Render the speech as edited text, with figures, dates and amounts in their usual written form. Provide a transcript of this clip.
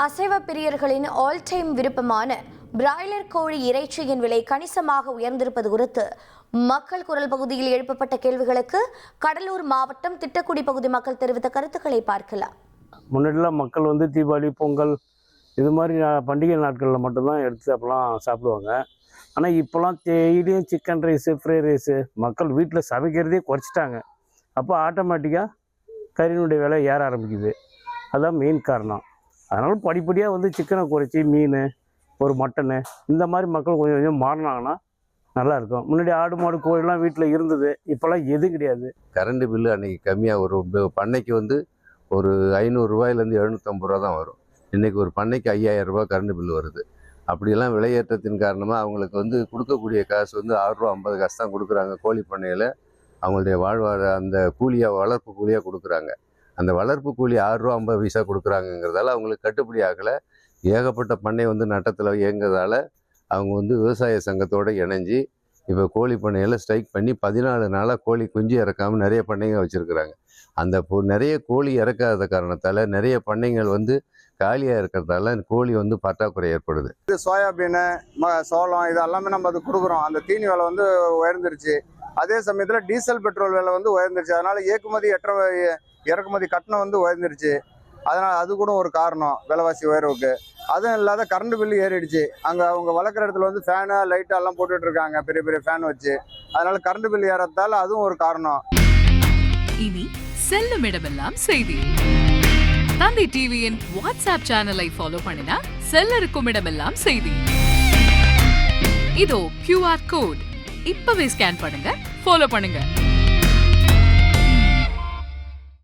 அசைவ பிரியர்களின் all time விருப்பமான broiler கோழி இறைச்சியின் விலை கணிசமாக உயர்ந்திருப்பது குறித்து மக்கள் குரல் பகுதியில் எழுப்பப்பட்ட கேள்விகளுக்கு கடலூர் மாவட்டம் திட்டக்குடி பகுதி மக்கள் தெரிவித்த கருத்துக்களை பார்க்கலாம். முன்னாடிலாம் மக்கள் தீபாவளி, பொங்கல் இது மாதிரி பண்டிகை நாட்களில் மட்டும்தான் எடுத்து அப்போலாம் சாப்பிடுவாங்க. ஆனால் இப்போலாம் டெய்லியும் சிக்கன் ரைஸு, ஃப்ரைட் ரைஸு மக்கள் வீட்டில் சமைக்கிறதே குறைச்சிட்டாங்க. அப்போ ஆட்டோமேட்டிக்காக கறியினுடைய விலை ஏற ஆரம்பிக்குது. அதுதான் மெயின் காரணம். அதனால் படிப்படியாக சிக்கனை குறைச்சி மீன், ஒரு மட்டனு இந்த மாதிரி மக்கள் கொஞ்சம் கொஞ்சம் மாறினாங்கன்னா நல்லாயிருக்கும். முன்னாடி ஆடு மாடு கோழிலாம் வீட்டில் இருந்தது, இப்போல்லாம் எதுவும் கிடையாது. கரண்ட் பில்லு அன்றைக்கி கம்மியாக ஒரு பண்ணைக்கு ஒரு 500 ரூபாயிலேருந்து 750 ரூபா தான் வரும். இன்றைக்கி ஒரு பண்ணைக்கு 5000 ரூபா கரண்ட் பில்லு வருது. அப்படியெல்லாம் விலையேற்றத்தின் காரணமாக அவங்களுக்கு கொடுக்கக்கூடிய காசு 6 ரூபா 50 காசு தான் கொடுக்குறாங்க. கோழி பண்ணையில் அவங்களுடைய அந்த கூலியாக, வளர்ப்பு கூலியாக கொடுக்குறாங்க. அந்த வளர்ப்பு கூலி 6 ரூபா 50 பைசா கொடுக்குறாங்கிறதால அவங்களுக்கு கட்டுப்படி ஆகலை. ஏகப்பட்ட பண்ணை நட்டத்தில் இயங்குறதால அவங்க விவசாய சங்கத்தோடு இணைஞ்சி இப்போ கோழி பண்ணையில் ஸ்ட்ரைக் பண்ணி 14 நாளாக கோழி குஞ்சு இறக்காமல் நிறைய பண்ணைங்க வச்சுருக்குறாங்க. அந்த நிறைய கோழி இறக்காத காரணத்தால் நிறைய பண்ணைகள் காலியாக இருக்கிறதால கோழி பற்றாக்குறை ஏற்படுது. இது சோயாபீனு, சோளம் இது எல்லாமே நம்ம அது கொடுக்குறோம். அந்த தீனி விலை உயர்ந்துருச்சு. அதே சமயத்தில் டீசல் பெட்ரோல் விலை உயர்ந்துருச்சு. அதனால் இறக்குமதி கட்டணம் உயர்ந்துருச்சு. அதனால் அது கூட ஒரு காரணம் விலைவாசி உயர்வுக்கு. அதுவும் இல்லாத கரண்ட் பில்லு ஏறிடுச்சு. அங்கே அவங்க வளர்க்குற இடத்துல ஃபேனு, லைட்டு எல்லாம் போட்டுட்டு இருக்காங்க, பெரிய பெரிய ஃபேன் வச்சு. அதனால கரண்ட் பில்லு ஏறத்தால அதுவும் ஒரு காரணம். இனி செல்லும் இடமெல்லாம் செய்தி. தந்தி டிவியின் வாட்ஸ்அப் சேனலை ஃபாலோ பண்ணினா செல்ல இருக்கும் இடமெல்லாம் செய்தி. இதோ QR கோட் இப்பவே ஸ்கேன் பண்ணுங்க, ஃபாலோ பண்ணுங்க.